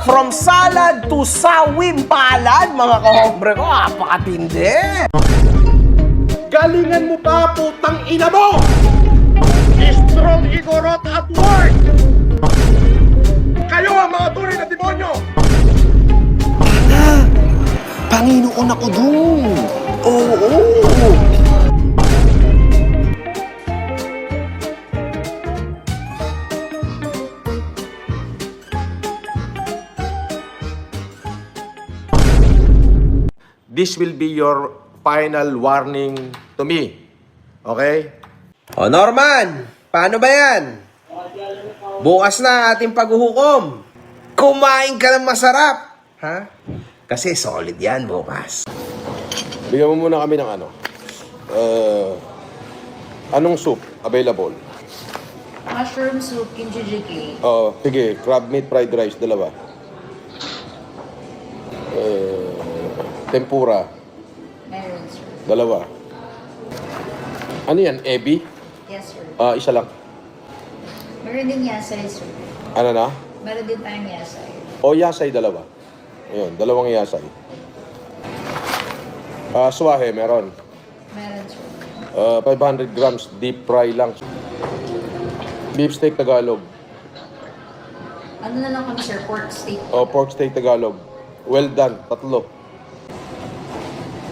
From salad to sawim palad, mga kahombre ko, apakatindi. Galingan mo pa, putang ina mo! Strong Igorot at work! Kayo ang mga tunay na demonyo! Panginoon ako dun. Oo. This will be your final warning to me. Okay? O Norman, paano ba yan? Bukas na ating paghuhukom. Kumain ka ng masarap. Ha? Kasi solid yan bukas. Bigyan mo muna kami ng ano. Anong soup available? Mushroom soup, kimchi jjigae. Sige, crab meat fried rice, dalawa. Tempura, Meron, sir. dalawa. Ano yan, ebi? Yes, sir. Isa lang. Meron din yasay, sir. Ano na? Meron din tayong yasay. Yasay, dalawa. Ayun, dalawang yasay. Suwahe, meron. Meron, sir. 500 grams, deep fry lang. Beef steak Tagalog. Ano na lang kami, sir? Pork steak. Pork steak Tagalog. Well done, 3.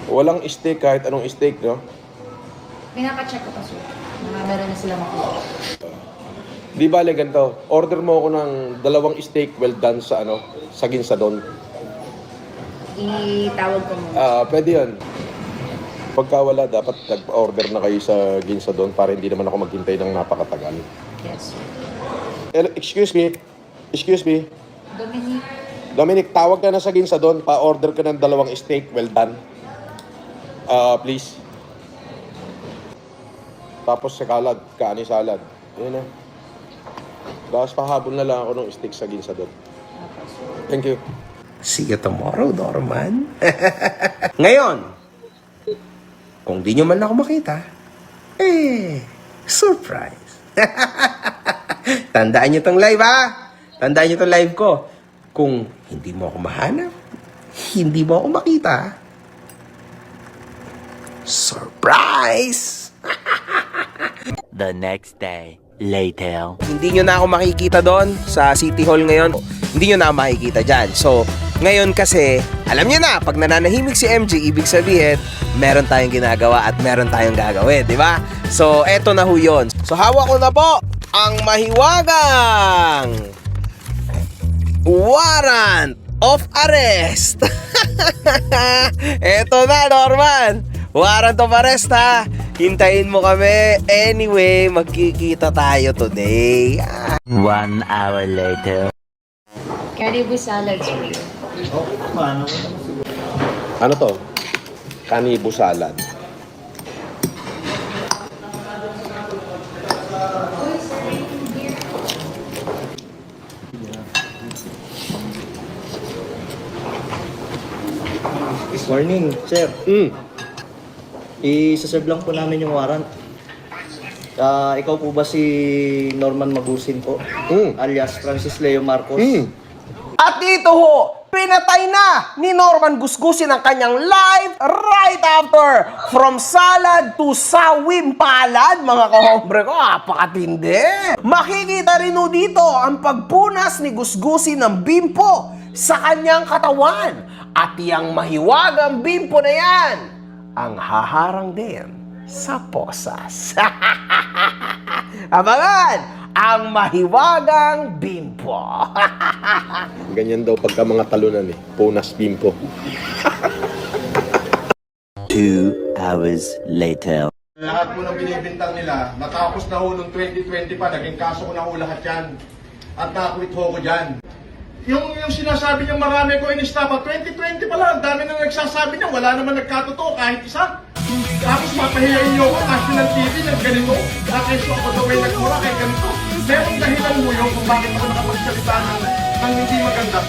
Walang steak kahit anong steak, no? Pinapa-check ko pa, sir. Meron na sila makuha. Di bale ganito, order mo ako ng 2 steak well done sa sa Ginsadon. Itawag ko muna. Pwede yan. Pagka wala, dapat nag-order na kayo sa Ginsadon para hindi naman ako maghintay ng napakatagal. Yes, sir. Excuse me. Dominic. Dominic, tawag ka na sa Ginsadon, pa-order ka ng 2 steak well done. Please. Tapos sa salad, kaani salad. Yun na. Tapos pahabol na lang ako ng steak sa Ginsadon. Thank you. See you tomorrow, Norman. Ngayon, kung di nyo man ako makita, surprise. Tandaan nyo tong live, ha? Tandaan nyo tong live ko. Kung hindi mo ako mahanap, hindi mo ako makita, surprise! The next day, later. Hindi nyo na ako makikita doon sa City Hall ngayon. Hindi nyo na ako makikita dyan. So, ngayon kasi, alam nyo na, pag nananahimik si MG, ibig sabihin, meron tayong ginagawa at meron tayong gagawin, di ba? So, eto na ho yun. So, hawak ko na po ang mahiwagang warrant of arrest. Eto na, Norman. Warrant of arrest, ha? Hintayin mo kami. Anyway, magkikita tayo today. 1 hour later. Caribou salad, sir. Ano to? Kanibo salad. Morning, sir. I-serve lang po namin yung warrant. Ikaw po ba si Norman Magusin po? Alias Francis Leo Marcos? At dito ho, pinatay na ni Norman Gusgusin ang kanyang live right after. From salad to sawim palad, mga kahombre ko, apakatindi. Makikita rin ho dito ang pagpunas ni Gusgusin ng bimpo sa kanyang katawan. At yang mahiwagang bimpo na yan, ang haharang din sa posas. Abangan ang mahiwagang bimpo. Ganyan daw pagka mga talunan punas bimpo. 2 hours later. Lahat po ng binibintang nila, natapos na ho noong 2020 pa, naging kaso ko na ho lahat yan. At nakwit ho ko dyan. Yung sinasabi niya marami ko inistapa, 2020 pa lang, ang dami na nagsasabi niya, wala naman nagkatotoo kahit isa. Tapos mapahiyain niyo ako, national TV, ng ganito, nakaiso ako daw ay nagmura kay ganito. Merong dahilan mo yun kung bakit ako nakapagsalita ng hindi maganda.